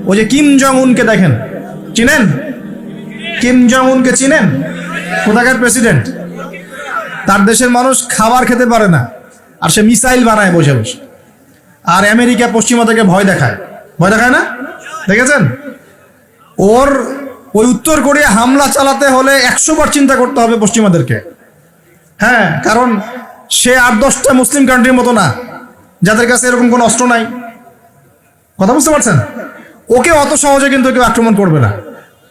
ওই যে Kim Jong উনকে দেখেন, চিনেন? কিম জং উনকে চিনেন? কোথাকার প্রেসিডেন্ট? তার দেশের মানুষ খাবার খেতে পারে না, আর সে মিসাইল বানায় বসে বসে। আর আমেরিকা পশ্চিমা থেকে ভয় দেখায়, ভয় দেখায় না? দেখেছেন? ওর ওই উত্তর কোরিয়া হামলা চালাতে হলে 100 বার চিন্তা করতে হবে পশ্চিমাদেরকে। হ্যাঁ, কারণ সে 8-10টা মুসলিম কান্ট্রির মতো না যাদের কাছে এরকম কোনো অস্ত্র নাই। কথা বুঝতে পারছেন? ওকে অত সহজে কিন্তু কেউ আক্রমণ করবে না।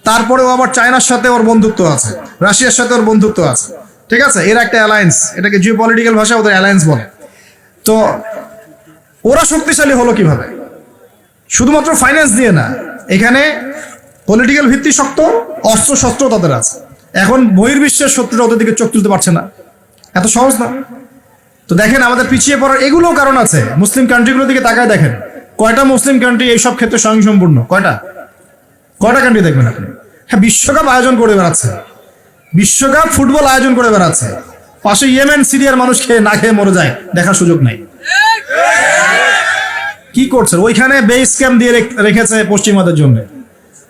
তারপরেও আবার চায়নার সাথে ওর বন্ধুত্ব আছে, রাশিয়ার সাথে ওর বন্ধুত্ব আছে, ঠিক আছে? এর একটা অ্যালায়েন্স, এটাকে জিও পলিটিক্যাল ভাষায় ওদের অ্যালায়েন্স বলে। তো ওরা শক্তিশালী হলো কিভাবে? শুধুমাত্র ফাইন্যান্স দিয়ে না, এখানে পলিটিক্যাল ভিত্তি শক্ত, অস্ত্র শস্ত্র তাদের আছে। এখন বহির্বিশ্বের শত্রুরা ওদের দিকে চোখ তুলতে পারছে না, এত সহজ না। তো দেখেন আমাদের পিছিয়ে পড়ার এগুলোও কারণ আছে। মুসলিম কান্ট্রিগুলোর দিকে তাকায় দেখেন, কয়টা মুসলিম কান্ট্রি এইসব ক্ষেত্রে স্বয়ংসম্পূর্ণ? কয়টা কান্ট্রি দেখবেন আপনি? হ্যাঁ, বিশ্বকাপ আয়োজন করে বেড়াচ্ছে, বিশ্বকাপ ফুটবল আয়োজন করে বেড়াচ্ছে, পাশে ইয়েমেন সিরিয়ার মানুষ খেয়ে না খেয়ে মরে যায়, দেখার সুযোগ নাই। কি করছে? ওইখানে বেস ক্যাম্প দিয়ে রেখেছে পশ্চিমাদের জন্য,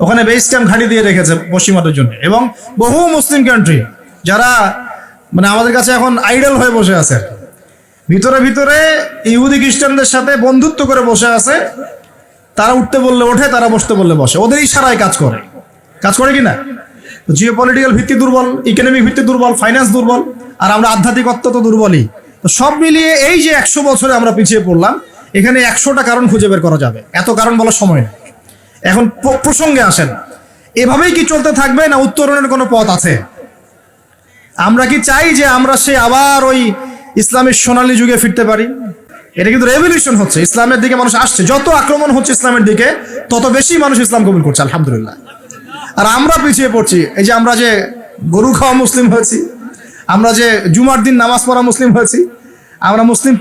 ওখানে বেস ক্যাম্প ঘাঁটি দিয়ে রেখেছে পশ্চিমাদের জন্য। এবং বহু মুসলিম কান্ট্রি যারা মানে আমাদের কাছে এখন আইডল হয়ে বসে আছে, ভিতরে ভিতরে ইহুদি খ্রিস্টানদের সাথে বন্ধুত্ব করে বসে আছে। তারা উঠতে বললে ওঠে, তারা বসতে বললে বসে, ওদের ইশারায় কাজ করে কি না? জিও পলিটিক্যাল ভিত্তি দুর্বল, ইকোনমিক ভিত্তি দুর্বল, ফাইন্যান্স দুর্বল, আর আমরা আধ্যাত্মিকত্ব তো দুর্বলই। তো সব মিলিয়ে এই যে 100 বছরে আমরা পিছিয়ে পড়লাম, এখানে 100টা কারণ খুঁজে বের করা যাবে, এত কারণ বলার সময় নেই। এখন প্রসঙ্গে আসেন, এভাবেই কি চলতে থাকবে না উত্তরণের কোনো পথ আছে? আমরা কি চাই যে আমরা সে আবার ওই ইসলামের সোনালী যুগে ফিরতে পারি? এটা কিন্তু রেভলিউশন হচ্ছে, ইসলামের দিকে মানুষ আসছে। যত আক্রমণ হচ্ছে ইসলামের দিকে, তত বেশি মানুষ ইসলাম কবুল করছে, আলহামদুলিল্লাহ। আর আমরা পিছিয়ে পড়ছি। এই যে আমরা যে গরু খাওয়া মুসলিম হয়েছি, আমরা যে জুমার দিন নামাজ পড়া মুসলিম হয়েছি, আমরা মুসলিম